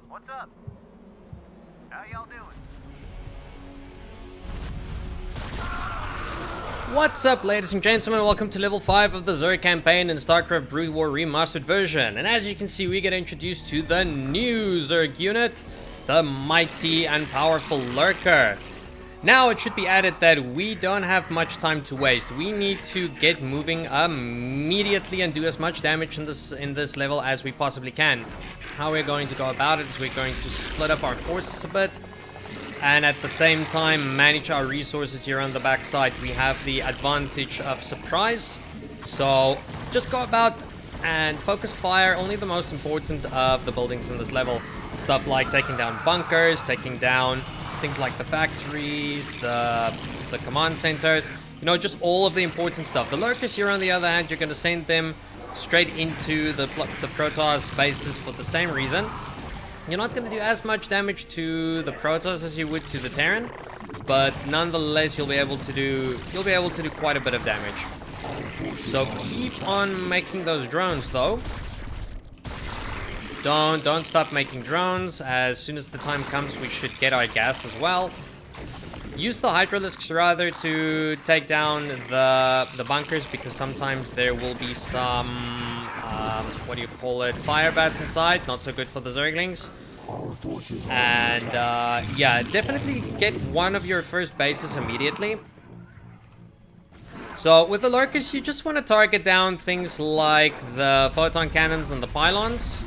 What's up? How y'all doing? What's up, ladies and gentlemen? Welcome to level 5 of the Zerg campaign in Starcraft Brood War Remastered version. And as you can see, we get introduced to the new Zerg unit, the mighty and powerful Lurker. Now, it should be added that we don't have much time to waste. We need to get moving immediately and do as much damage in this level as we possibly can. How we're going to go about it is we're going to split up our forces a bit, and at the same time manage our resources here on the back side. We have the advantage of surprise, so just go about and focus fire only the most important of the buildings in this level. Stuff like taking down bunkers, taking down things like the factories, the command centers, you know, just all of the important stuff. The lurkers here, on the other hand, you're going to send them straight into the Protoss bases for the same reason. You're not going to do as much damage to the Protoss as you would to the Terran, but nonetheless you'll be able to do quite a bit of damage. So keep on making those drones though. Don't stop making drones. As soon as the time comes, we should get our gas as well. Use the Hydralisks rather to take down the bunkers, because sometimes there will be some what do you call it, fire bats inside. Not so good for the Zerglings. And yeah, definitely get one of your first bases immediately. So with the lurkers, you just want to target down things like the photon cannons and the pylons.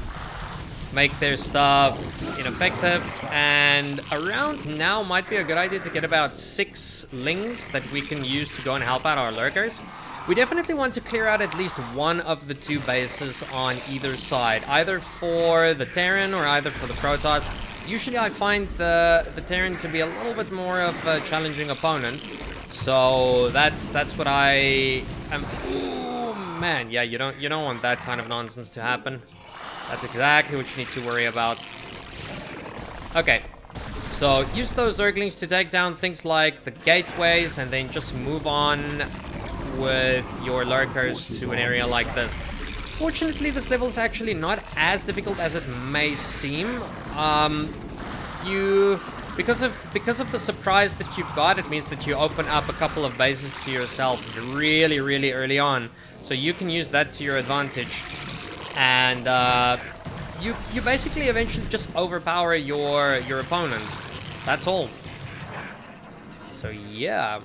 Make their stuff ineffective, and around now might be a good idea to get about 6 lings that we can use to go and help out our lurkers. We definitely want to clear out at least one of the 2 bases on either side, either for the Terran or either for the Protoss. Usually I find the Terran to be a little bit more of a challenging opponent, so that's what I am. Oh man, yeah, you don't want that kind of nonsense to happen. That's exactly what you need to worry about. Okay, so use those Zerglings to take down things like the gateways, and then just move on with your lurkers to an area like this. Fortunately, this level is actually not as difficult as it may seem. Because of the surprise that you've got, it means that you open up a couple of bases to yourself really, really early on. So you can use that to your advantage. And you basically eventually just overpower your opponent. That's all. So yeah,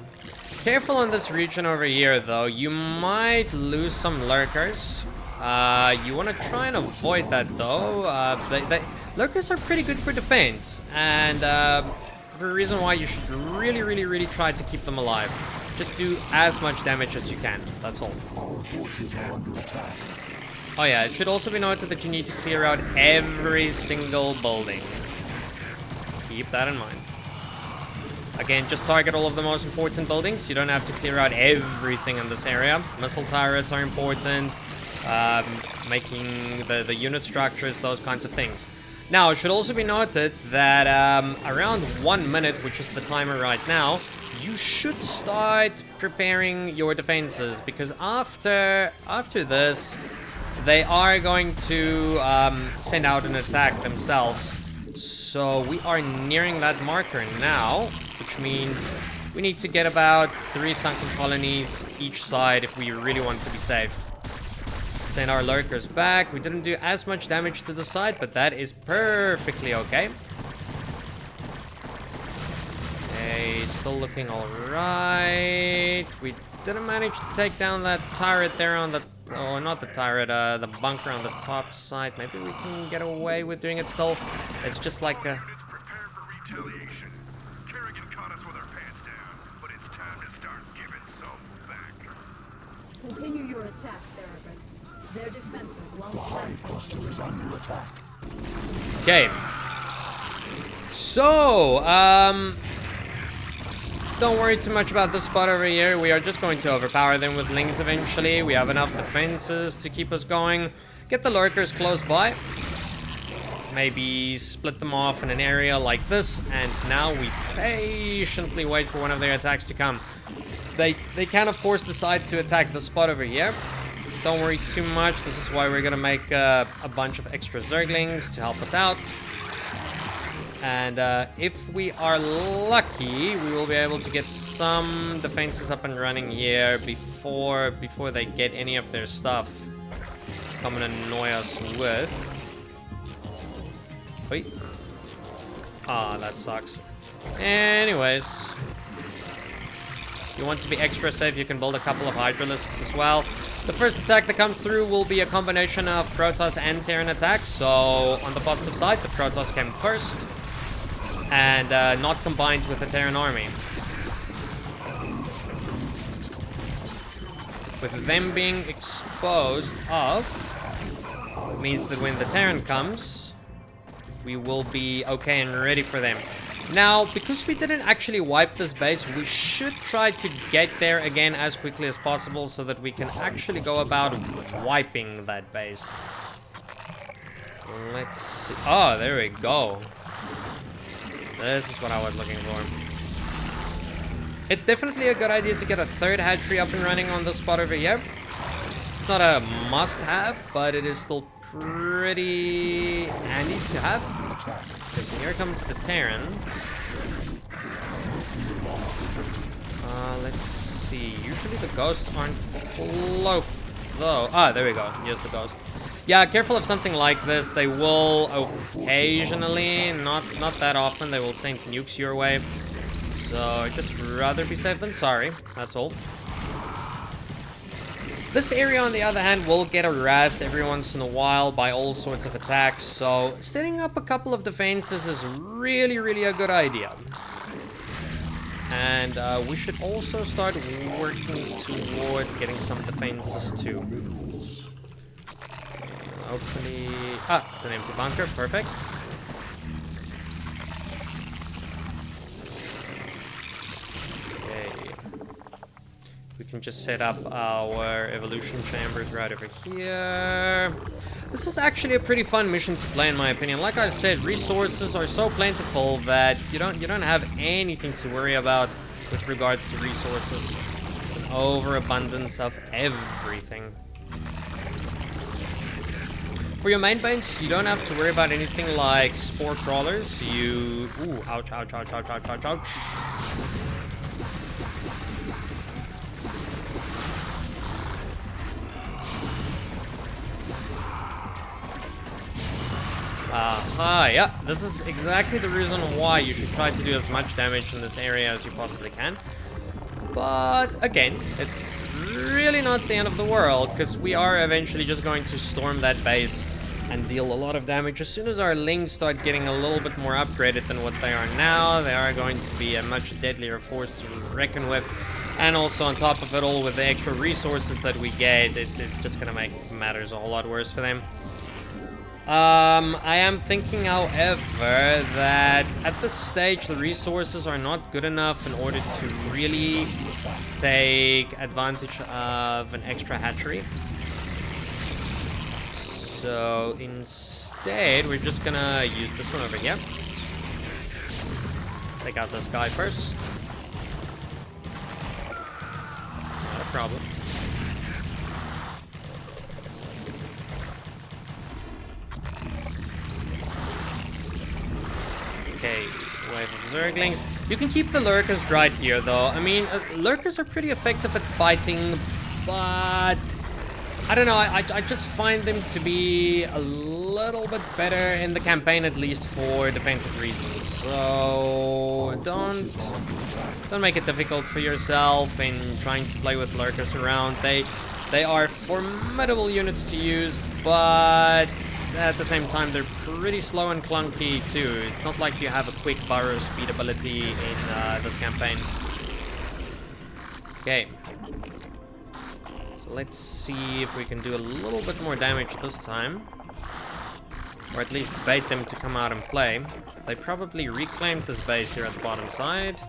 careful in this region over here though. You might lose some lurkers. You want to try and avoid that though. Lurkers are pretty good for defense, and for a reason why you should really try to keep them alive. Just do as much damage as you can. That's all. Our forces are under attack. Oh yeah, it should also be noted that you need to clear out every single building. Keep that in mind. Again, just target all of the most important buildings. You don't have to clear out everything in this area. Missile turrets are important. Making the unit structures, those kinds of things. Now, it should also be noted that around 1 minute, which is the timer right now, you should start preparing your defenses, because after this, they are going to send out an attack themselves. So we are nearing that marker now, which means we need to get about 3 sunken colonies each side if we really want to be safe. Send our lurkers back. We didn't do as much damage to the side, but that is perfectly okay. Okay, still looking alright. We didn't manage to take down that turret there on the... Oh, not the turret, the bunker on the top side. Maybe we can get away with doing it still. It's just like a... Prepare for retaliation. Kerrigan caught us with our pants down, but it's time to start giving some back. Continue your attack, Cerebrit. Their defenses won't The hive cluster is under attack. Okay. So, don't worry too much about this spot over here. We are just going to overpower them with lings eventually. We have enough defenses to keep us going. Get the lurkers close by. Maybe split them off in an area like this. And now we patiently wait for one of their attacks to come. They can, of course, decide to attack the spot over here. Don't worry too much. This is why we're going to make a bunch of extra Zerglings to help us out. And if we are lucky, we will be able to get some defenses up and running here before they get any of their stuff to come and annoy us with. Wait. Ah, that sucks. Anyways, if you want to be extra safe, you can build a couple of Hydralisks as well. The first attack that comes through will be a combination of Protoss and Terran attacks. So on the positive side, the Protoss came first and not combined with the Terran army. With them being exposed off, it means that when the Terran comes, we will be okay and ready for them. Now, because we didn't actually wipe this base, we should try to get there again as quickly as possible so that we can actually go about wiping that base. Let's see. Oh, there we go. This is what I was looking for. It's definitely a good idea to get a third hatchery up and running on this spot over here. It's not a must-have, but it is still pretty handy to have. Because here comes the Terran. Let's see. Usually the ghosts aren't cloaked, though. Ah, there we go. Here's the ghost. Yeah, careful of something like this. They will occasionally, not that often, they will send nukes your way. So just rather be safe than sorry. That's all. This area, on the other hand, will get harassed every once in a while by all sorts of attacks, so setting up a couple of defenses is really, really a good idea. And we should also start working towards getting some defenses too. Hopefully... Ah, it's an empty bunker, perfect. We can just set up our evolution chambers right over here. This is actually a pretty fun mission to play, in my opinion. Like I said, resources are so plentiful that you don't have anything to worry about with regards to resources. An overabundance of everything. For your main base, you don't have to worry about anything like spore crawlers. Ooh, ouch, ouch, ouch, ouch, ouch, ouch, ouch. Yeah, this is exactly the reason why you should try to do as much damage in this area as you possibly can. But again, it's really not the end of the world, because we are eventually just going to storm that base and deal a lot of damage. As soon as our lings start getting a little bit more upgraded than what they are now, they are going to be a much deadlier force to reckon with. And also on top of it all, with the extra resources that we get, it's just gonna make matters a whole lot worse for them. I am thinking, however, that at this stage the resources are not good enough in order to really take advantage of an extra hatchery. So instead, we're just gonna use this one over here. Take out this guy first. Not a problem. Okay, wave of Zerglings. You can keep the lurkers right here, though. I mean, lurkers are pretty effective at fighting, but I don't know. I just find them to be a little bit better in the campaign, at least for defensive reasons. So don't make it difficult for yourself in trying to play with lurkers around. They are formidable units to use, but at the same time, they're pretty slow and clunky too. It's not like you have a quick burrow speed ability in this campaign. Okay. So let's see if we can do a little bit more damage this time. Or at least bait them to come out and play. They probably reclaimed this base here at the bottom side.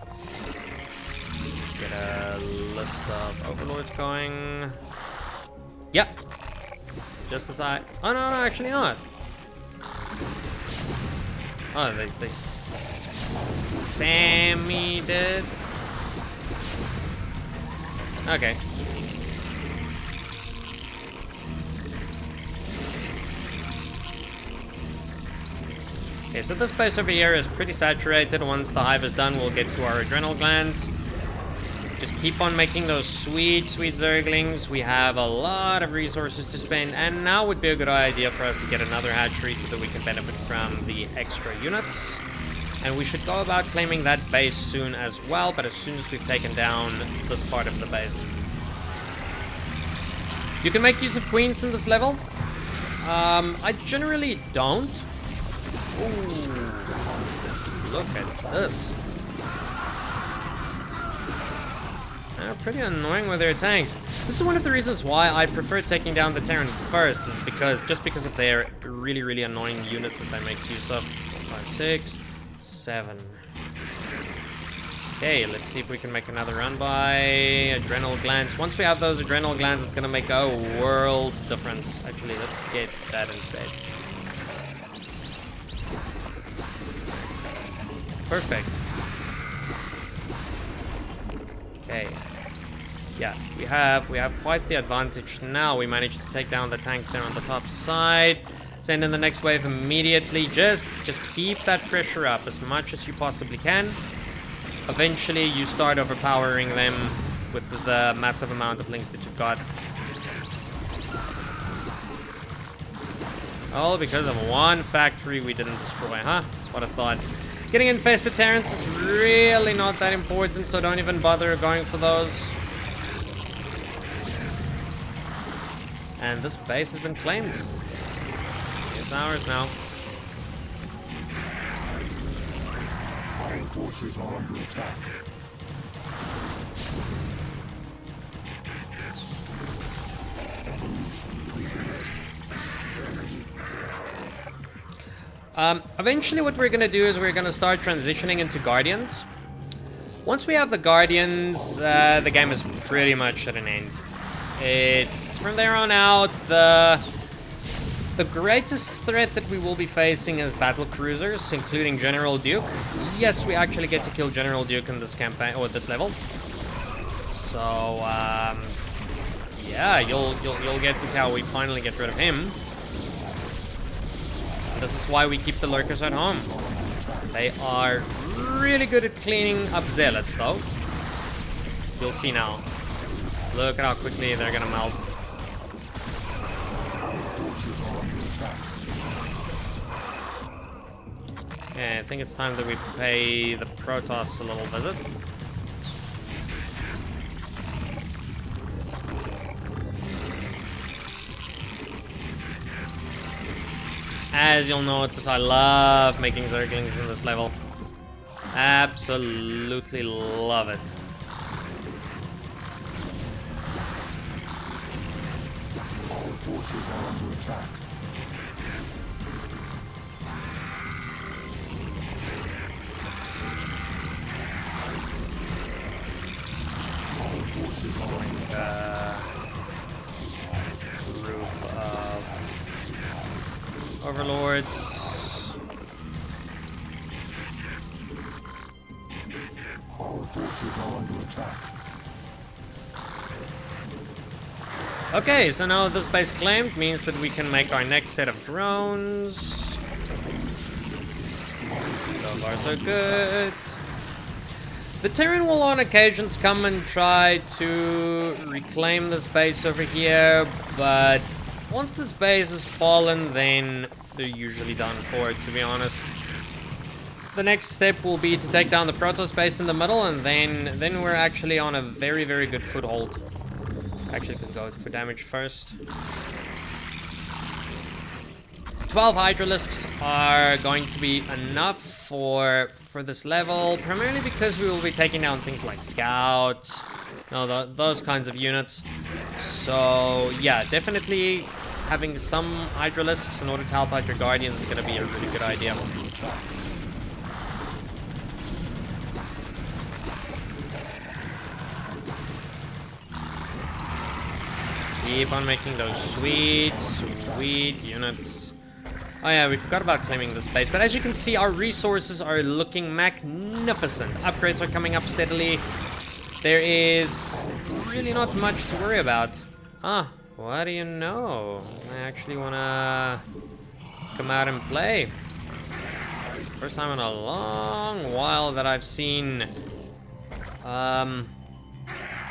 Get a list of overlords going. Yep. Just as I... Oh, no, actually not. Oh, they Sammy did. Okay. Okay, so this base over here is pretty saturated. Once the hive is done, we'll get to our adrenal glands. Just keep on making those sweet, sweet zerglings. We have a lot of resources to spend, and now would be a good idea for us to get another hatchery so that we can benefit from the extra units. And we should go about claiming that base soon as well, but as soon as we've taken down this part of the base. You can make use of queens in this level. I generally don't. Ooh, look at this. They're pretty annoying with their tanks. This is one of the reasons why I prefer taking down the Terran first, is because of their really, really annoying units that they make use of. 5, 6, 7. Okay, let's see if we can make another run by adrenal glands. Once we have those adrenal glands, it's gonna make a world's difference. Actually, let's get that instead. Perfect. Okay. Yeah, we have quite the advantage now. We managed to take down the tanks there on the top side. Send in the next wave immediately. Just keep that pressure up as much as you possibly can. Eventually, you start overpowering them with the massive amount of links that you've got. All because of one factory we didn't destroy, huh? That's what I thought. Getting infested Terrans is really not that important, so don't even bother going for those. And this base has been claimed. It's ours now. Our forces are under attack. Eventually what we're gonna do is we're gonna start transitioning into Guardians. Once we have the Guardians, the game is pretty much at an end. It's from there on out, the greatest threat that we will be facing is battle cruisers, including General Duke. Yes, we actually get to kill General Duke in this campaign, or this level. So, yeah, you'll get to see how we finally get rid of him. This is why we keep the lurkers at home. They are really good at cleaning up zealots, though. You'll see now. Look at how quickly they're gonna melt. Okay, I think it's time that we pay the Protoss a little visit. As you'll notice, I love making Zerglings in this level. Absolutely love it. Our forces are under attack. Our forces are under attack. Group of Overlords. Our forces are under attack. Okay, so now this base claimed means that we can make our next set of drones. So far so good. The Terran will on occasions come and try to reclaim this base over here, but once this base has fallen, then they're usually done for, to be honest. The next step will be to take down the Protoss base in the middle, and then we're actually on a very, very good foothold. Actually, could go for damage first. 12 Hydralisks are going to be enough for this level, primarily because we will be taking down things like scouts, those kinds of units. So yeah, definitely having some Hydralisks in order to help out your Guardians is going to be a really good idea. Keep on making those sweet, sweet units. Oh yeah, we forgot about claiming this base, but as you can see, our resources are looking magnificent. Upgrades are coming up steadily. There is really not much to worry about. Ah, what do you know? I actually wanna come out and play. First time in a long while that I've seen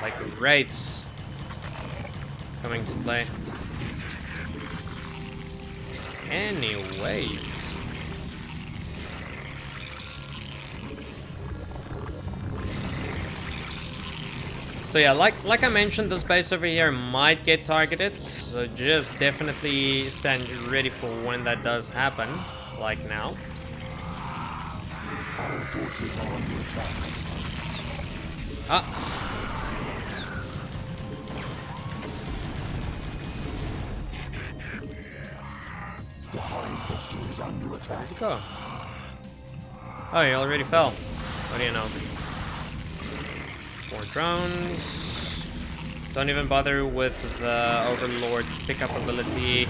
like raids coming to play. Anyways. So yeah, like I mentioned, this base over here might get targeted, so just definitely stand ready for when that does happen, like now. Our forces are under attack. Ah. The Hive Cluster is under attack. Where'd you go? Oh, he already fell. What do you know? 4 drones. Don't even bother with the Overlord pickup ability.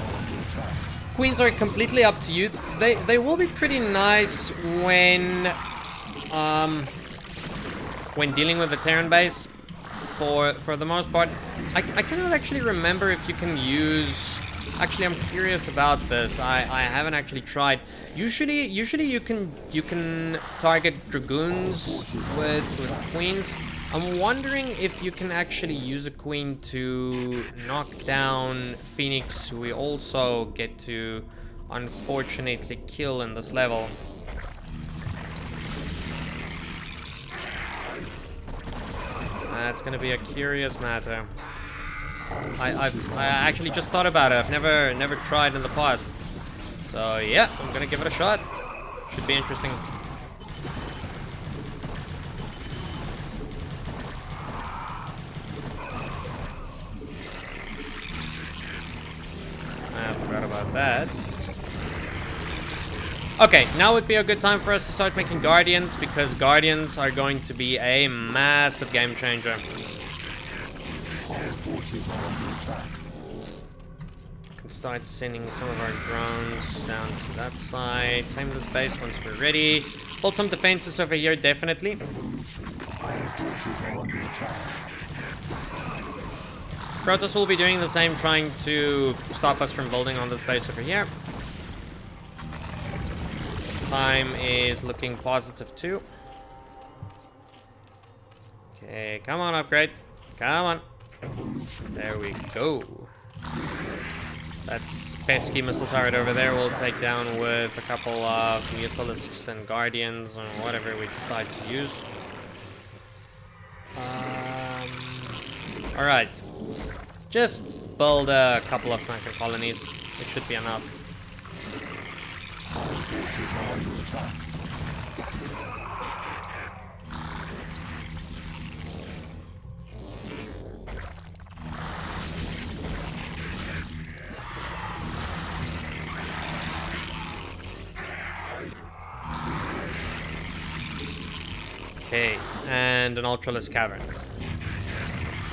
Queens are completely up to you. They will be pretty nice when dealing with the Terran base. For the most part, I cannot actually remember if you can use. Actually, I'm curious about this. I haven't actually tried. Usually you can target dragoons with queens. I'm wondering if you can actually use a queen to knock down Phoenix, who we also get to unfortunately kill in this level. That's gonna be a curious matter. I actually just thought about it. I've never tried in the past. So yeah, I'm gonna give it a shot. Should be interesting. I forgot about that. Okay, now would be a good time for us to start making Guardians, because Guardians are going to be a massive game changer. Our forces are under attack. Can start sending some of our drones down to that side. Claim this base once we're ready. Build some defenses over here, definitely. Our forces are under attack. Protoss will be doing the same, trying to stop us from building on this base over here. Time is looking positive too. Okay, come on, upgrade. Come on. There we go. That's pesky missile turret over there. We'll take down with a couple of Mutalisks and Guardians or whatever we decide to use. Alright. Just build a couple of sniper colonies. It should be enough. Our forces are under attack. Okay, and an Ultraless Cavern.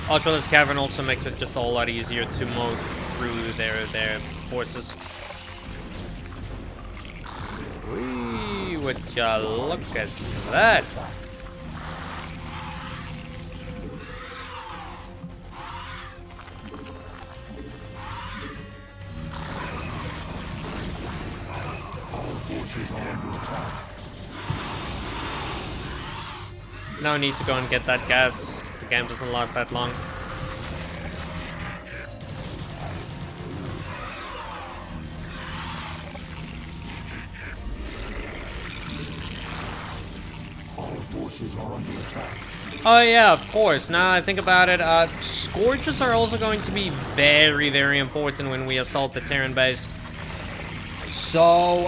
Ultraless Cavern also makes it just a whole lot easier to move through their forces. Whee, would ya look at that? Our forces are under attack. No need to go and get that gas. The game doesn't last that long. Our forces are under attack. Oh yeah, of course. Now I think about it, Scourges are also going to be very, very important when we assault the Terran base. So,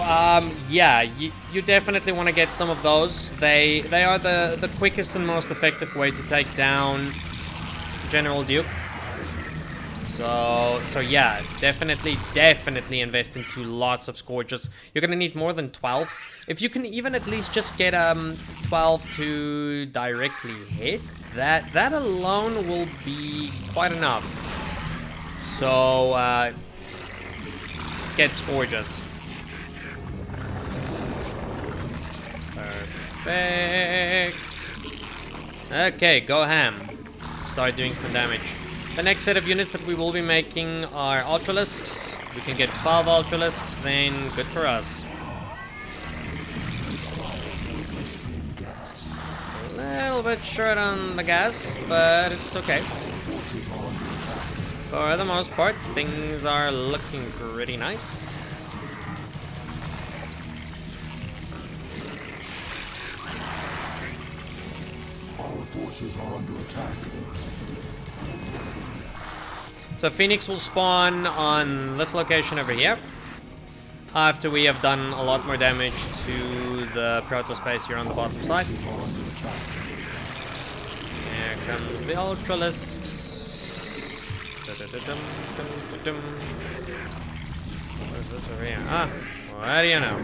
yeah, you definitely want to get some of those. They are the quickest and most effective way to take down General Duke. So yeah, definitely invest into lots of Scourges. You're gonna need more than 12. If you can even at least just get 12 to directly hit, that alone will be quite enough. So get Scourges. Perfect. Okay, go ham. Start doing some damage. The next set of units that we will be making are Ultralisks. We can get 12 Ultralisks, then good for us. bit short on the gas, but it's okay. For the most part, things are looking pretty nice. Our forces are under attack. So Phoenix will spawn on this location over here after we have done a lot more damage to the Protoss base here on the bottom side. Here comes the Ultralisks. What is this over here? Ah, what do you know?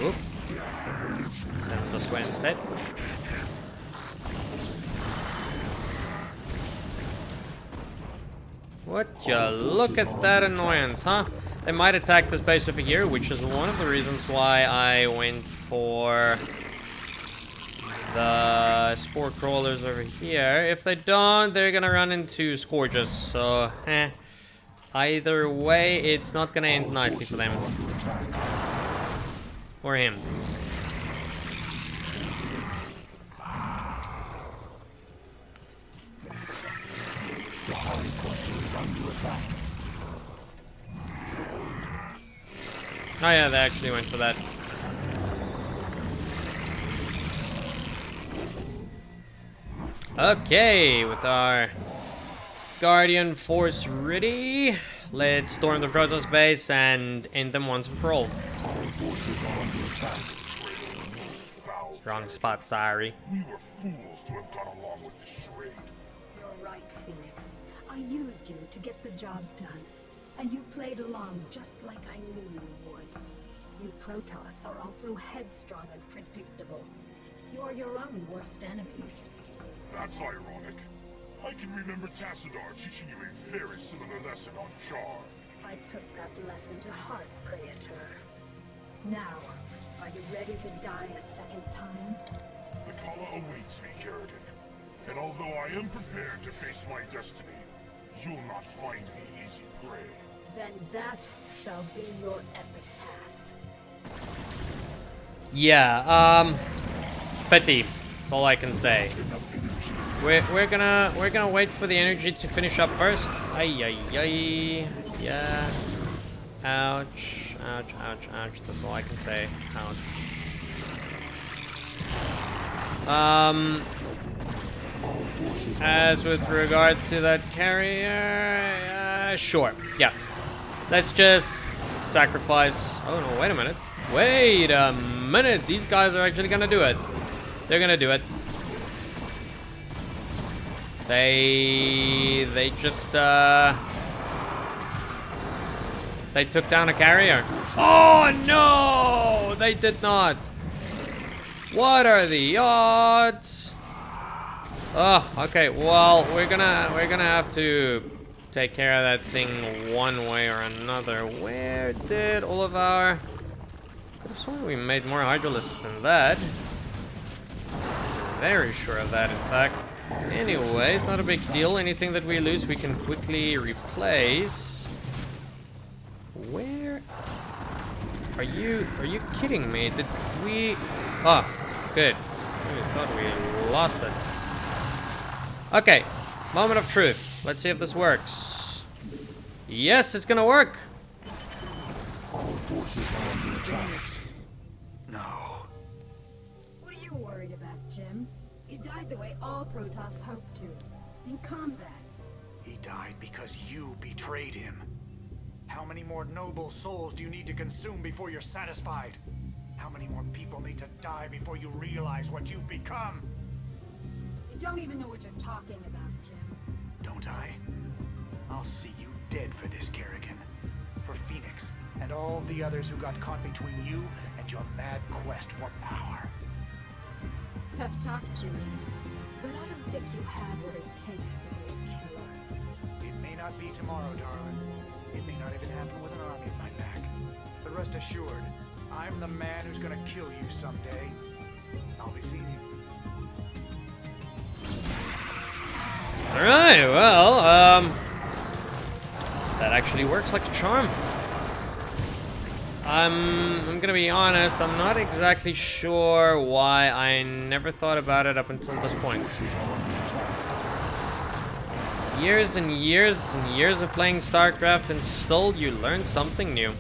Oop. Send them this way instead. Would you look at that annoyance, huh? They might attack this base over here, which is one of the reasons why I went for the spore crawlers over here. If they don't, they're gonna run into scourges, so either way, it's not gonna end nicely for them. Or him. The Hive Cluster is under attack. Oh yeah, they actually went for that. Okay, with our Guardian Force ready, let's storm the Protoss base and end them once and for all. Our forces are under attack. Wrong spot, sorry. We were fools to have gone along with this charade. You're right, Phoenix. I used you to get the job done. And you played along just like I knew you would. You Protoss are also headstrong and predictable. You're your own worst enemies. That's ironic. I can remember Tassadar teaching you a very similar lesson on Char. I took that lesson to heart, Praetor. Now, are you ready to die a second time? The Kala awaits me, Kerrigan. And although I am prepared to face my destiny, you'll not find me easy prey. Then that shall be your epitaph. Yeah, pity. That's all I can say. We're gonna wait for the energy to finish up first. Ay ay ay. Yeah. Ouch. Ouch, ouch, ouch. That's all I can say. Ouch. As with regards to that carrier, sure. Yeah. Let's just sacrifice. Oh no, wait a minute. Wait a minute. These guys are actually gonna do it. They're gonna do it. They just they took down a carrier. Oh no! They did not. What are the odds? Oh, okay. Well, we're gonna have to take care of that thing one way or another. Where did all of our? I swear we made more hydralisks than that. Very sure of that, in fact. Anyway, it's not a big deal. Anything that we lose, we can quickly replace. Where are you? Are you kidding me? Did we? Oh, good. I thought we lost it. Okay, moment of truth. Let's see if this works. Yes, it's gonna work. Our forces are under attack. No. What are you worried about, Jim? You died the way all Protoss hoped to. In combat. He died because you betrayed him. How many more noble souls do you need to consume before you're satisfied? How many more people need to die before you realize what you've become? You don't even know what you're talking about, Jim. Don't I? I'll see you dead for this, Kerrigan. For Phoenix, and all the others who got caught between you and your mad quest for power. Tough talk, Jimmy. But I don't think you have what it takes to be a killer. It may not be tomorrow, darling. It may not even happen with an army at my back. But rest assured, I'm the man who's gonna kill you someday. I'll be seeing you. Alright, well, that actually works like a charm. I'm gonna be honest, I'm not exactly sure why I never thought about it up until this point. Years and years and years of playing Starcraft, and still you learn something new.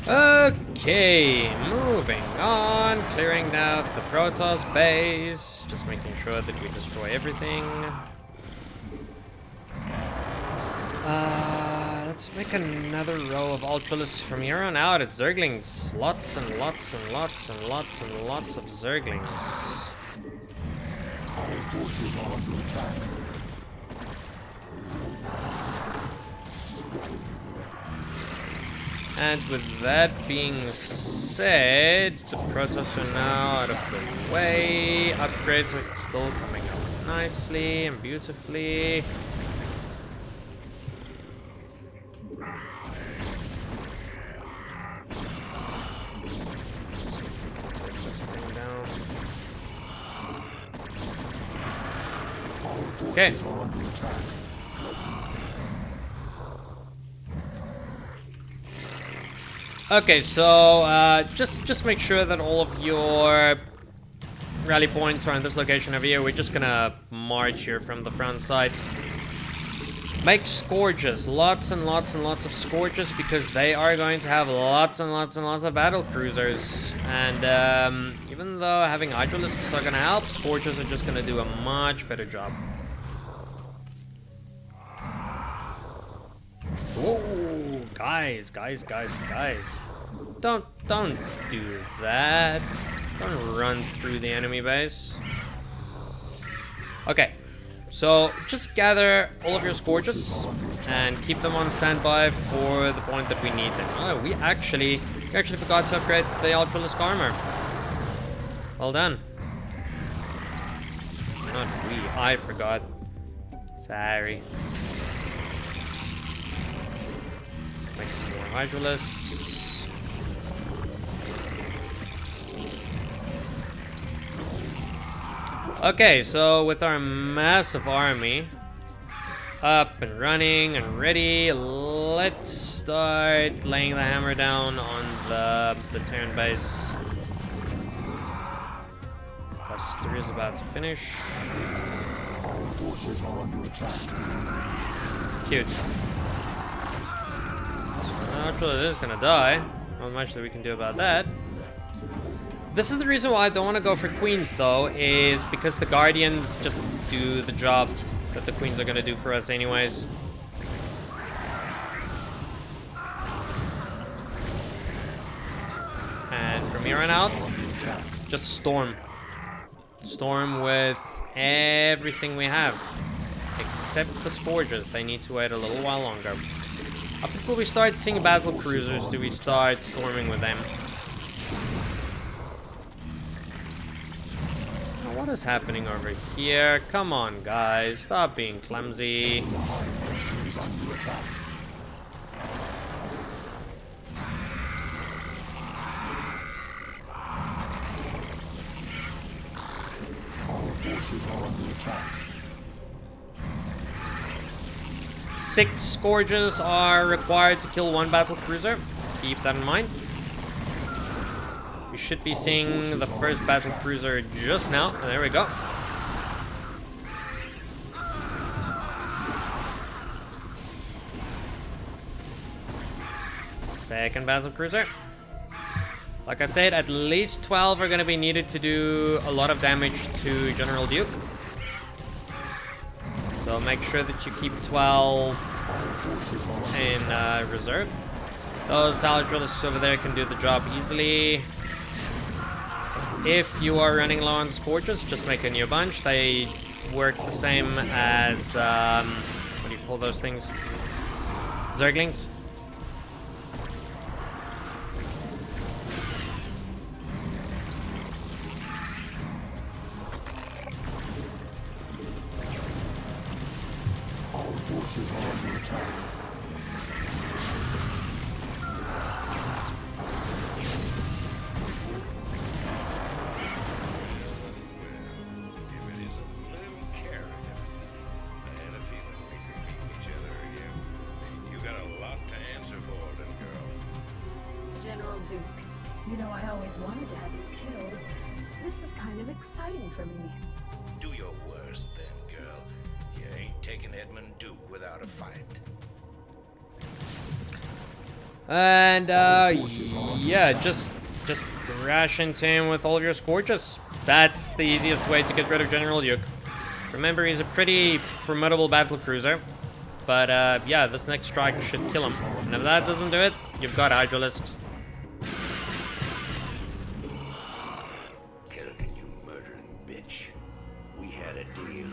Okay, moving on, clearing out the Protoss base, just making sure that we destroy everything. Let's make another row of Ultralisks from here on out. It's Zerglings, lots and lots and lots and lots and lots of Zerglings. Our forces are under attack. And with that being said, the Protoss are now out of the way. Upgrades are still coming up nicely and beautifully. Take this thing down. Okay. Okay, so just make sure that all of your rally points are in this location over here. We're just gonna march here from the front side. Make Scourges, lots and lots and lots of Scourges, because they are going to have lots and lots and lots of battle cruisers. And even though having Hydralisks are gonna help, Scourges are just gonna do a much better job. Whoa, guys. Don't do that. Don't run through the enemy base. Okay, so just gather all of your Scourges and keep them on standby for the point that we need them. Oh, we actually forgot to upgrade the Ultralisk armor. Well done. Not we, I forgot. Sorry. Make some more Hydralisks. Okay, so with our massive army up and running and ready, let's start laying the hammer down on the Terran base. +3 is about to finish. Our forces are under attack. Cute. Actually, it is gonna die. Not much that we can do about that. This is the reason why I don't want to go for Queens, though, is because the Guardians just do the job that the Queens are gonna do for us anyways. And from here on out, just storm. Storm with everything we have. Except the Scourges. They need to wait a little while longer. Up until we start seeing battle cruisers, do we start storming with them. Now, what is happening over here? Come on, guys. Stop being clumsy. Our forces are under attack. 6 Scourges are required to kill 1 battle cruiser. Keep that in mind. We should be seeing the first battle cruiser just now. There we go. Second battle cruiser. Like I said, at least 12 are going to be needed to do a lot of damage to General Duke. So make sure that you keep 12 in reserve. Those Hydralisks over there can do the job easily. If you are running low on Scourges, just make a new bunch. They work the same as, what do you call those things? Zerglings. Forces are under attack. If it is a little Kerrigan, Duke. You know I always wanted to have you killed. This is kind of exciting for me. Do your worst then, girl. You ain't taking Edmund Duke without a fight. And yeah, just crash into him with all of your scourges. That's the easiest way to get rid of General Duke. Remember, he's a pretty formidable battle cruiser. But yeah, this next strike should kill him. And if that doesn't do it, you've got Hydralisks. Kerrigan, you murdering bitch. We had a deal.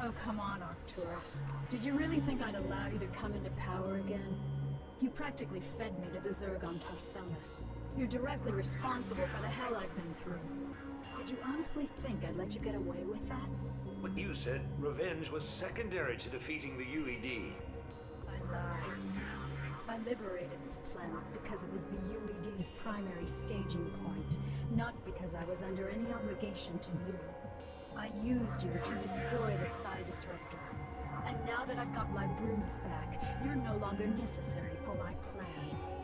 Oh, come on, Arcturus. Did you really think I'd allow you to come into power again? You practically fed me to the Zerg on Tarsonis. You're directly responsible for the hell I've been through. Did you honestly think I'd let you get away with that? What you said, revenge was secondary to defeating the UED. I lied. I liberated this planet because it was the UED's primary staging point, not because I was under any obligation to you. I used you to destroy the Psi Disruptor. And now that I've got my broods back, you're no longer necessary for my plans.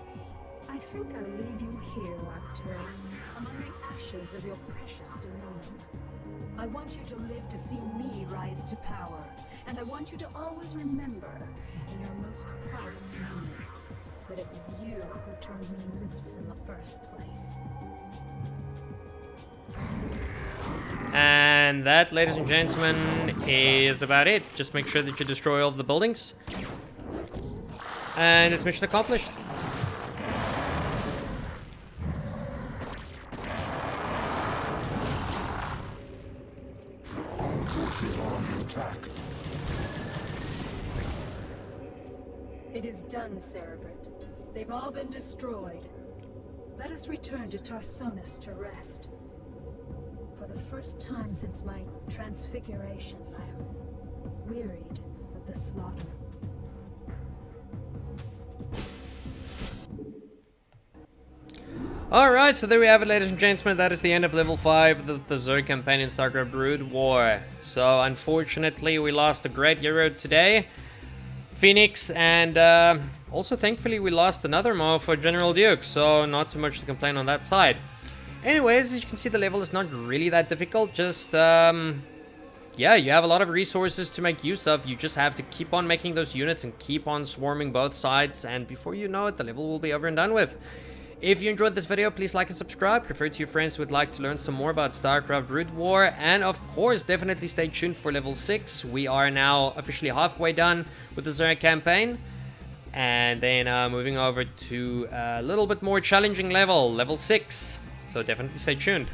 I think I'll leave you here, Arcturus, among the ashes of your precious dominion. I want you to live to see me rise to power, and I want you to always remember, in your most proud moments, that it was you who turned me loose in the first place. And that, ladies and gentlemen, is about it. Just make sure that you destroy all of the buildings. And it's mission accomplished. It is done, Cerebrit. They've all been destroyed. Let us return to Tarsonis to rest. For the first time since my transfiguration, I'm wearied of the slaughter. Alright, so there we have it, ladies and gentlemen. That is the end of level 5 of the Zerg campaign in Starcraft Brood War. So, unfortunately, we lost a great hero today, Fenix, and also, thankfully, we lost another Mo for General Duke, so not too much to complain on that side. Anyways, as you can see, the level is not really that difficult. Just, yeah, you have a lot of resources to make use of. You just have to keep on making those units and keep on swarming both sides, and before you know it, the level will be over and done with. If you enjoyed this video, please like and subscribe. Refer to your friends who would like to learn some more about Starcraft Brood War. And of course, definitely stay tuned for level 6. We are now officially halfway done with the Zerg campaign. And then moving over to a little bit more challenging level, level 6. So definitely stay tuned.